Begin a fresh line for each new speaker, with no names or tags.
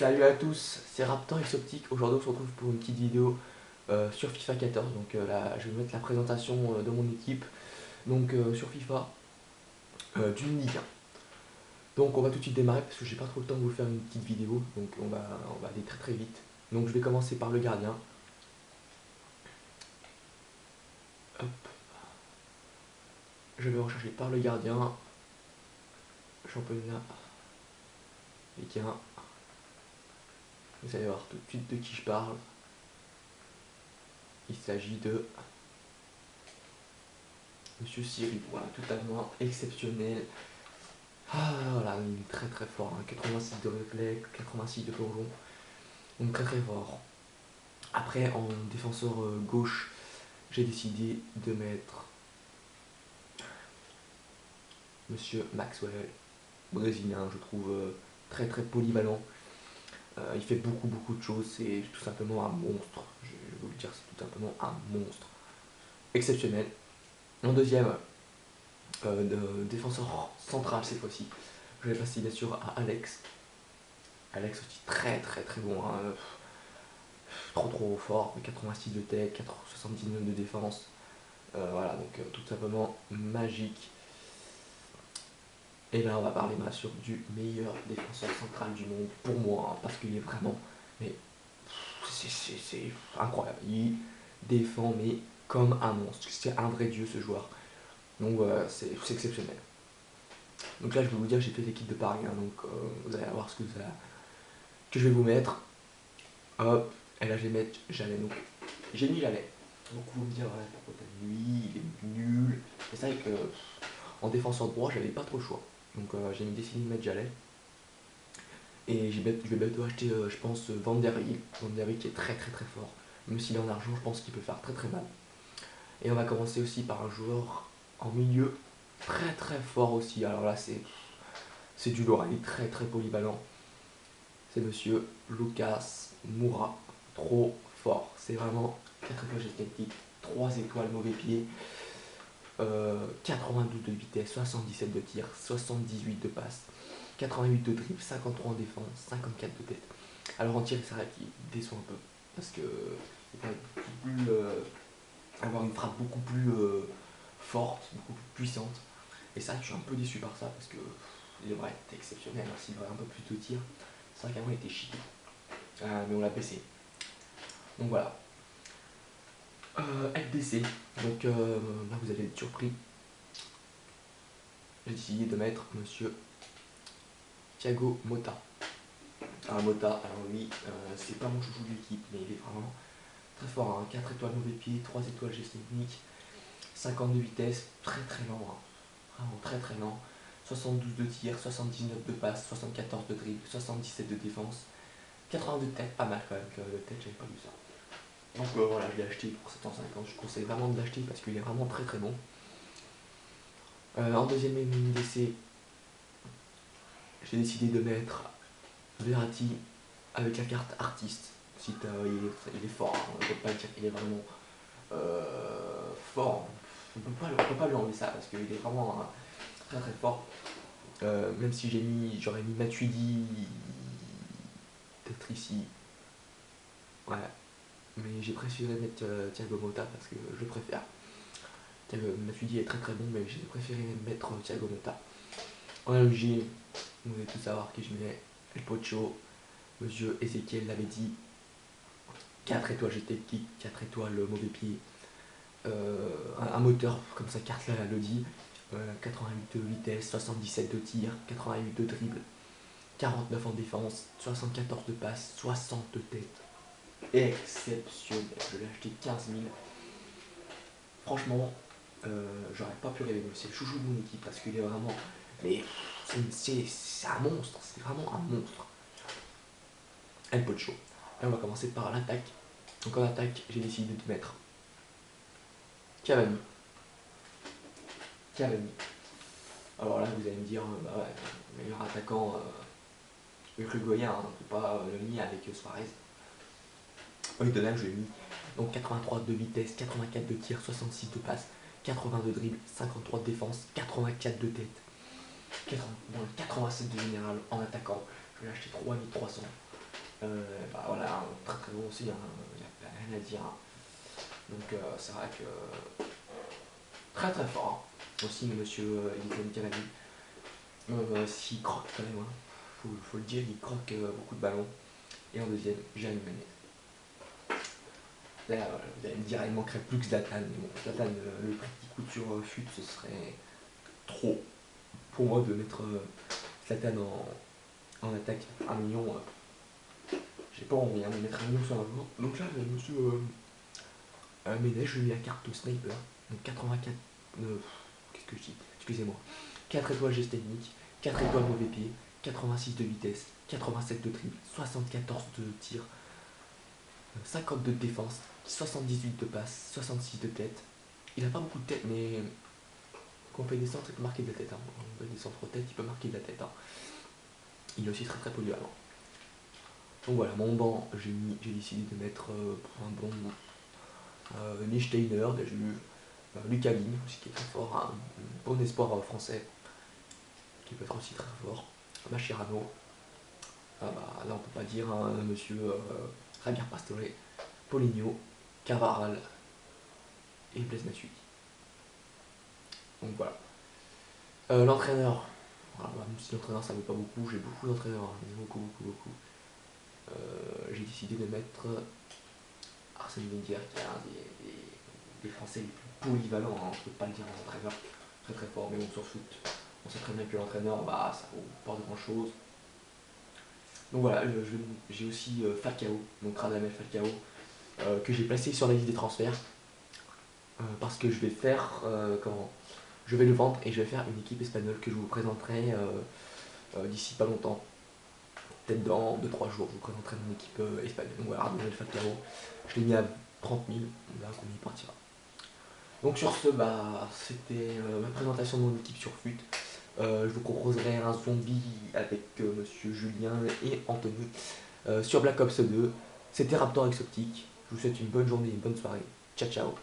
Salut à tous, c'est Raptor X Optique. Aujourd'hui on se retrouve pour une petite vidéo sur FIFA 14. Donc là je vais mettre la présentation de mon équipe. Donc sur FIFA d'une Ligue 1. Donc on va tout de suite démarrer parce que j'ai pas trop le temps de vous faire une petite vidéo. Donc on va aller très très vite. Donc je vais commencer par le gardien. Hop. Je vais rechercher par le gardien. Championnat Ligue 1. Vous allez voir tout de suite de qui je parle. Il s'agit de Monsieur Siri. Voilà, totalement exceptionnel. Ah voilà, il est très très fort, hein. 86 de replay, 86 de plongeon, donc très très fort. Après en défenseur gauche, j'ai décidé de mettre Monsieur Maxwell, brésilien, je trouve très très polyvalent. Il fait beaucoup de choses, c'est tout simplement un monstre, je vais vous le dire, c'est tout simplement un monstre. Exceptionnel. En deuxième, défenseur central cette fois-ci, je vais passer bien sûr à Alex. Alex aussi très bon, hein. Trop fort, 86 de tête, 79 de défense. Voilà, donc tout simplement magique. Et là, on va parler bien sûr du meilleur défenseur central du monde pour moi, hein, parce qu'il est vraiment, mais c'est incroyable. Il défend mais comme un monstre. C'est un vrai dieu ce joueur. Donc voilà, c'est exceptionnel. Donc là, je vais vous dire, j'ai fait l'équipe de Paris, hein, donc vous allez voir ce que je vais vous mettre. Hop, et là je vais mettre Jalais. Donc j'ai mis Jalais. Donc vous me direz, ouais, pourquoi t'as mis, il est nul. C'est vrai que en défenseur droit, j'avais pas trop le choix. Donc j'ai décidé de mettre Jalais. Et je vais bientôt acheter, je pense, Van der Wiel. Van der Wiel qui est très fort. Même s'il est en argent, je pense qu'il peut faire très mal. Et on va commencer aussi par un joueur en milieu très fort aussi. Alors là, c'est du lourd, il est très polyvalent. C'est monsieur Lucas Moura. Trop fort. C'est vraiment 4 étoiles esthétiques, 3 étoiles mauvais pied, 92 de vitesse, 77 de tir, 78 de passe, 88 de dribble, 53 en défense, 54 de tête. Alors en tir, c'est vrai qu'il déçoit un peu parce que il va plus, avoir une frappe beaucoup plus forte, beaucoup plus puissante. Et ça, je suis un peu déçu par ça parce que il devrait être exceptionnel, hein, s'il aurait un peu plus de tir. C'est vrai qu'avant il était chic, mais on l'a baissé. Donc voilà. LDC, donc là vous allez être surpris. J'ai décidé de mettre monsieur Thiago Motta. Alors Motta, alors lui, c'est pas mon chouchou de l'équipe, mais il est vraiment très fort, hein. 4 étoiles mauvais pied, 3 étoiles geste technique, 50 de vitesse, très lent, hein. Vraiment très lent. 72 de tir, 79 de passe, 74 de dribble, 77 de défense, 80 de tête, pas mal quand même, que de tête j'avais pas vu ça. Donc voilà, je l'ai acheté pour 750, je conseille vraiment de l'acheter parce qu'il est vraiment très bon. En deuxième MDC, j'ai décidé de mettre Verratti avec la carte artiste. Il est fort, hein, on ne peut pas dire qu'il est vraiment fort. On peut pas lui enlever ça parce qu'il est vraiment très fort. Même si j'aurais mis Matuidi peut-être ici. Ouais. Mais j'ai préféré mettre Thiago Motta parce que je préfère. Matuidi est très bon, mais j'ai préféré mettre Thiago Motta. En LG, vous allez tout savoir qui je mets. El Pocho, monsieur Ezekiel l'avait dit. 4 étoiles GT, 4 étoiles mauvais pied. Un moteur comme sa carte là le dit. 88 de vitesse, 77 de tir, 88 de dribble, 49 en défense, 74 de passe, 60 de tête. Exceptionnel. Je l'ai acheté 15 000. Franchement, j'aurais pas pu rêver mieux. C'est le chouchou de mon équipe parce qu'il est vraiment. Mais c'est un monstre. C'est vraiment un monstre. El Pocho. Et on va commencer par l'attaque. Donc en attaque, j'ai décidé de mettre Cavani. Alors là, vous allez me dire, bah ouais, meilleur attaquant uruguayen, hein, on ne peut pas le nier avec Suarez. Oui, de même, je l'ai mis. Donc 83 de vitesse, 84 de tir, 66 de passe, 80 de dribble, 53 de défense, 84 de tête, 87 de général en attaquant. Je l'ai acheté 3300. Bah voilà, très très bon aussi, hein, il n'y a rien à dire, hein. Donc c'est vrai que très très fort, hein. Aussi monsieur Elisabeth Cavani, s'il croque quand même, hein. Faut le dire, il croque beaucoup de ballons. Et en deuxième, Jérémy Manet. Là, vous allez me dire, il manquerait plus que Zlatan. Mais bon, Zlatan, le prix qui coûte sur FUT, ce serait trop pour moi de mettre Zlatan en attaque. 1 million, j'ai pas envie hein, de mettre 1 million sur un jour. Donc là, monsieur Ménez, je lui mets la carte au sniper. Donc 84. Qu'est-ce que je dis? Excusez-moi. 4 étoiles geste technique, 4 étoiles mauvais pied, 86 de vitesse, 87 de dribble, 74 de tir, 52 de défense, 78 de passe, 66 de tête. Il a pas beaucoup de tête, mais quand on fait des centres, il peut marquer de la tête, hein. On fait des centres tête, il peut marquer de la tête, hein. Il est aussi très très polyvalent. Donc voilà, mon banc, j'ai décidé de mettre pour un bon Lichtsteiner de la Juve, Lucas Digne, aussi qui est très fort, un bon espoir français, qui peut être aussi très fort, Mascherano. Ah bah, là on peut pas dire, hein, monsieur Javier Pastore, Paulinho, Cavaral et Blaise Matuidi. Donc voilà. L'entraîneur, voilà, même si l'entraîneur ça vaut pas beaucoup, j'ai beaucoup d'entraîneurs, hein, beaucoup, beaucoup, beaucoup. J'ai décidé de mettre Arsène Wenger, qui est un des Français les plus polyvalents, hein, on peut pas le dire en entraîneur, très très fort, mais bon, sur foot, on sait très bien que l'entraîneur, bah, ça vaut pas grand chose. Donc voilà, j'ai aussi Falcao, donc Radamel Falcao, que j'ai placé sur la liste des transferts, parce que je vais faire, comment je vais le vendre et je vais faire une équipe espagnole que je vous présenterai d'ici pas longtemps. Peut-être dans 2-3 jours, je vous présenterai mon équipe espagnole. Donc voilà, Radamel Falcao, je l'ai mis à 30 000, on verra combien il partira. Donc sur ce, bah, c'était ma présentation de mon équipe sur FUT. Je vous proposerai un zombie avec monsieur Julien et Anthony sur Black Ops 2. C'était Raptor Exoptique. Je vous souhaite une bonne journée et une bonne soirée. Ciao ciao.